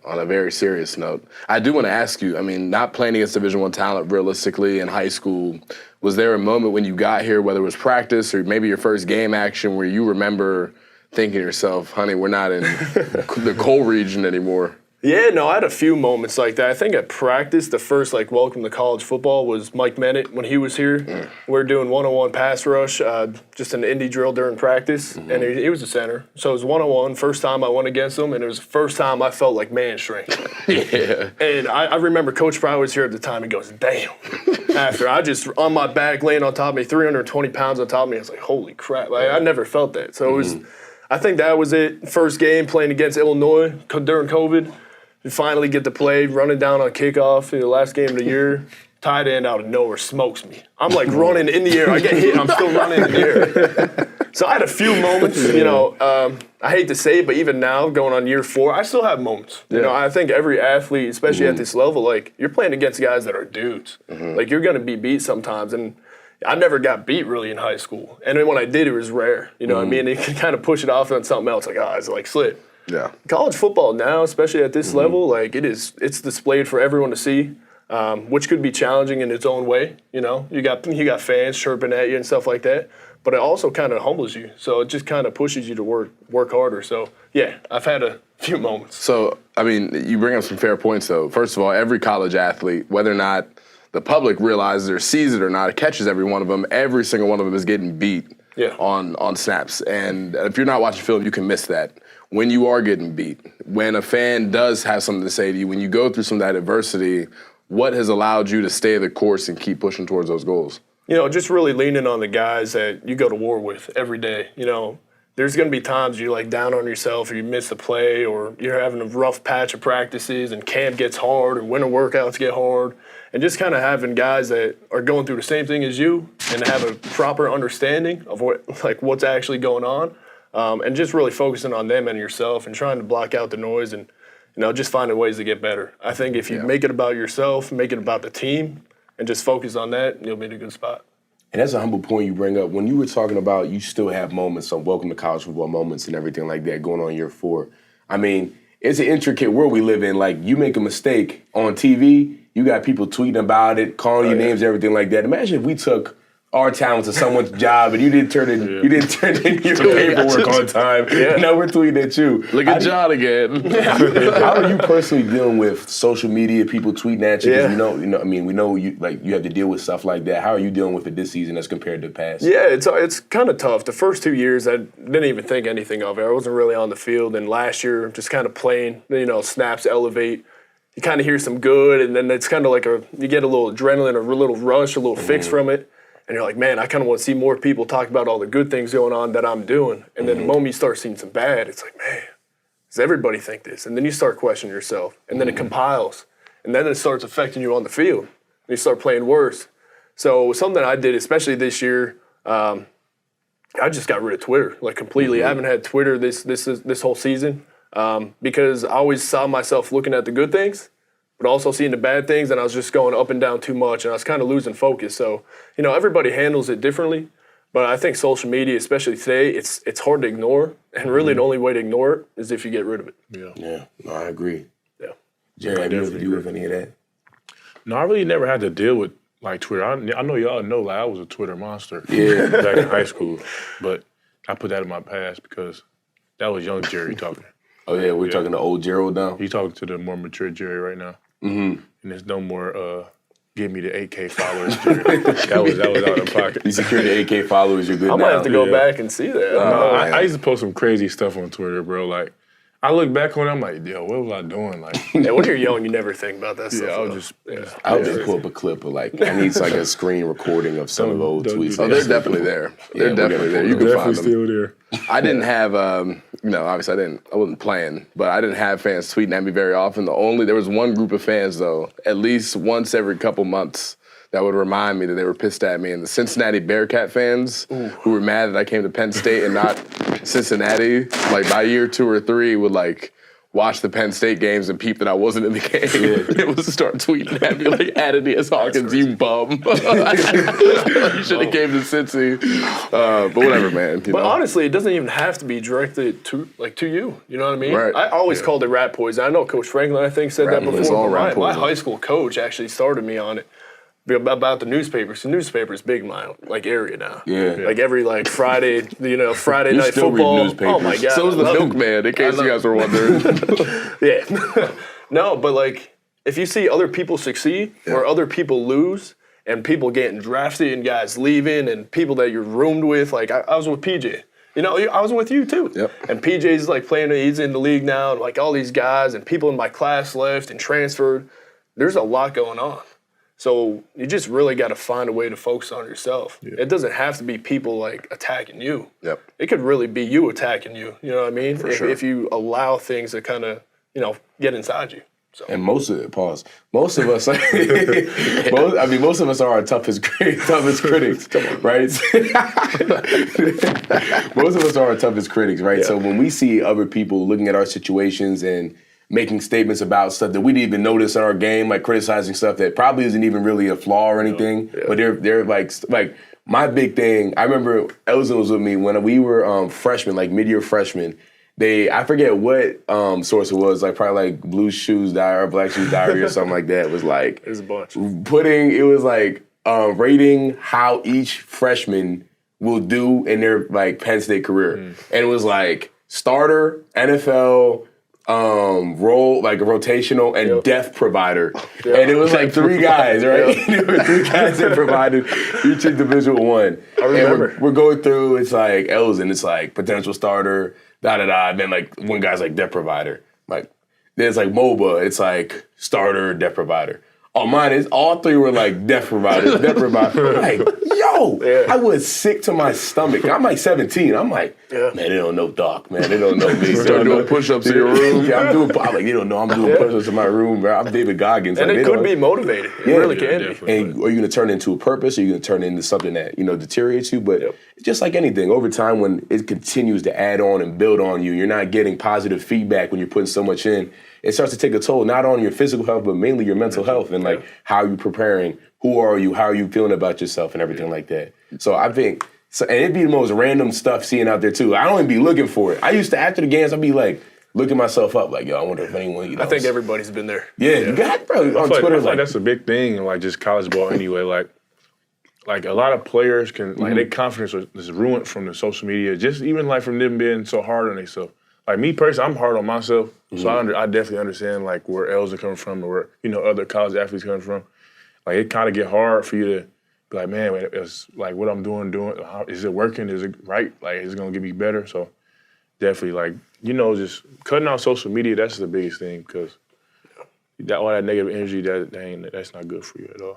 on a very serious note, I do want to ask you, I mean, not playing against Division I talent realistically in high school, was there a moment when you got here, whether it was practice or maybe your first game action, where you remember thinking to yourself, honey, we're not in the coal region anymore? Yeah, no, I had a few moments like that. I think at practice, the first, welcome to college football was Mike Mennett when he was here. We're doing one-on-one pass rush, just an indie drill during practice, and he was a center. So it was one-on-one, first time I went against him, and it was the first time I felt like man strength. Yeah. And I remember Coach Pryor was here at the time. He goes, damn. After I just, on my back, laying on top of me, 320 pounds on top of me, I was like, holy crap. I never felt that. So it was, I think that was it. First game playing against Illinois during COVID. You finally get to play, running down on kickoff in the last game of the year. Tight end out of nowhere smokes me. I'm running in the air. I get hit, I'm still running in the air. So I had a few moments, I hate to say it, but even now, going on year 4, I still have moments. Yeah. I think every athlete, especially at this level, you're playing against guys that are dudes. You're going to be beat sometimes. And I never got beat really in high school. And then when I did, it was rare. You know what I mean? You can kind of push it off on something else, it's slip. Yeah. College football now, especially at this level, it's displayed for everyone to see, which could be challenging in its own way. You got fans chirping at you and stuff like that, but it also kind of humbles you. So it just kind of pushes you to work harder. So yeah, I've had a few moments. So I mean, you bring up some fair points though. First of all, every college athlete, whether or not the public realizes or sees it or not, catches every one of them. Every single one of them is getting beat on snaps, and if you're not watching film, you can miss that. When you are getting beat, when a fan does have something to say to you, when you go through some of that adversity, what has allowed you to stay the course and keep pushing towards those goals? Just really leaning on the guys that you go to war with every day. There's going to be times you're down on yourself or you miss a play or you're having a rough patch of practices and camp gets hard or winter workouts get hard. And just kind of having guys that are going through the same thing as you and have a proper understanding of what's actually going on. And just really focusing on them and yourself and trying to block out the noise and, just finding ways to get better. I think if you make it about yourself, make it about the team, and just focus on that, you'll be in a good spot. And that's a humble point you bring up. When you were talking about you still have moments, some welcome to college football moments and everything like that going on year 4. I mean, it's an intricate world we live in. You make a mistake on TV, you got people tweeting about it, calling you names, everything like that. Imagine if we took our talent to someone's job and you didn't turn in your paperwork on time. Yeah. Now we're tweeting at you. Look at John again. How are you personally dealing with social media, people tweeting at you? Yeah. We know you you have to deal with stuff like that. How are you dealing with it this season as compared to the past? Yeah, it's kind of tough. The first 2 years, I didn't even think anything of it. I wasn't really on the field. And last year, just kind of playing, snaps elevate. You kind of hear some good, and then it's kind of you get a little adrenaline, a little rush, a little fix from it. And you're like, man, I kind of want to see more people talk about all the good things going on that I'm doing. And then the moment you start seeing some bad, it's like, man, does everybody think this? And then you start questioning yourself. And then it compiles. And then it starts affecting you on the field. And you start playing worse. So something I did, especially this year, I just got rid of Twitter, completely. I haven't had Twitter this whole season because I always saw myself looking at the good things, but also seeing the bad things, and I was just going up and down too much, and I was kind of losing focus. So, everybody handles it differently, but I think social media, especially today, it's hard to ignore, and really the only way to ignore it is if you get rid of it. Yeah, no, I agree. Yeah. Jerry, have you ever dealt with any of that? No, I really never had to deal with Twitter. I know y'all know I was a Twitter monster back in high school, but I put that in my past because that was young Jerry talking. Oh yeah, we're talking to old Gerald now. He's talking to the more mature Jerry right now. And there's no more give me the 8K followers, Jerry. that was out of pocket. You secure the 8K followers, you're good I now. might have to go back and see that. I used to post some crazy stuff on Twitter, bro. I look back on it, I'm like, yo, what was I doing? When you're young, you never think about that stuff. I'll just pull up a clip of I need a screen recording of some of the old tweets. Oh, they're definitely there. They're definitely there. You can find them. Still there. I didn't have, obviously I wasn't playing, but I didn't have fans tweeting at me very often. There was one group of fans though, at least once every couple months, that would remind me that they were pissed at me. And the Cincinnati Bearcat fans who were mad that I came to Penn State and not Cincinnati, by year 2 or 3 would watch the Penn State games and peep that I wasn't in the game. It was to start tweeting at me like, Aeneas Hawkins, you bum. You should have came to Cincy. But whatever, man. But honestly, it doesn't even have to be directed to you. You know what I mean? Right. I always called it rat poison. I know Coach Franklin, I think, said that before. My high school coach actually started me on it. About the newspapers. The newspaper is big in my area now. Yeah. Like every Friday, Friday night still read football. newspapers. Oh my God. So was the milkman, in case you guys were wondering. Yeah. No, but like if you see other people succeed or other people lose and people getting drafted and guys leaving and people that you're roomed with, like I was with PJ. I was with you too. Yep. And PJ's like playing, he's in the league now, and like all these guys and people in my class left and transferred. There's a lot going on. So you just really got to find a way to focus on yourself. Yeah. It doesn't have to be people like attacking you. Yep. It could really be you attacking you. You know what I mean? If you allow things to kind of, get inside you. So. And most of us, most of us are our toughest critics, right? Most of us are our toughest critics, right? Yeah. So when we see other people looking at our situations and making statements about stuff that we didn't even notice in our game, like criticizing stuff that probably isn't even really a flaw or anything, but they're like my big thing. I remember Elson was with me when we were freshmen, like mid-year freshmen. I forget what source it was, like probably like Blue Shoes Diary or Black Shoes Diary or something like that. It was like there's a bunch rating how each freshman will do in their like Penn State career, and it was like starter, NFL. Role like a rotational and depth provider, and it was like three guys, right? There were three guys that provided each individual one. I remember. And we're going through. It's like Elson. It's like potential starter, and then like one guy's like depth provider. Like there's like MOBA. It's like starter, depth provider. Oh, mine is all three were like depth providers. Like, yo, I was sick to my stomach. I'm like 17. I'm like, man, they don't know Doc, man. They don't know me. Start doing push-ups in your room. Yeah, they don't know I'm doing push-ups in my room, bro. I'm David Goggins. And like, it could be motivated. It really can be. And are you going to turn it into a purpose, or are you going to turn it into something that, deteriorates you? But it's just like anything. Over time, when it continues to add on and build on you, you're not getting positive feedback when you're putting so much in. It starts to take a toll, not on your physical health, but mainly your mental health and like how you're preparing, who are you, how are you feeling about yourself and everything like that. So I think, and it'd be the most random stuff seeing out there too. I don't even be looking for it. I used to, after the games, I'd be like, looking myself up, like, yo, I wonder if anyone, I think everybody's been there. Yeah, you got, bro, on Twitter. I feel like that's a big thing in like just college ball anyway. Like a lot of players can, like their confidence is ruined from the social media, just even like from them being so hard on themselves. Like me personally, I'm hard on myself, so I definitely understand like where El's coming from or where other college athletes coming from. Like it kind of get hard for you to be like, man, it's like what I'm doing. Is it working? Is it right? Like is it gonna get me better? So definitely like just cutting out social media. That's the biggest thing because all that negative energy that's not good for you at all.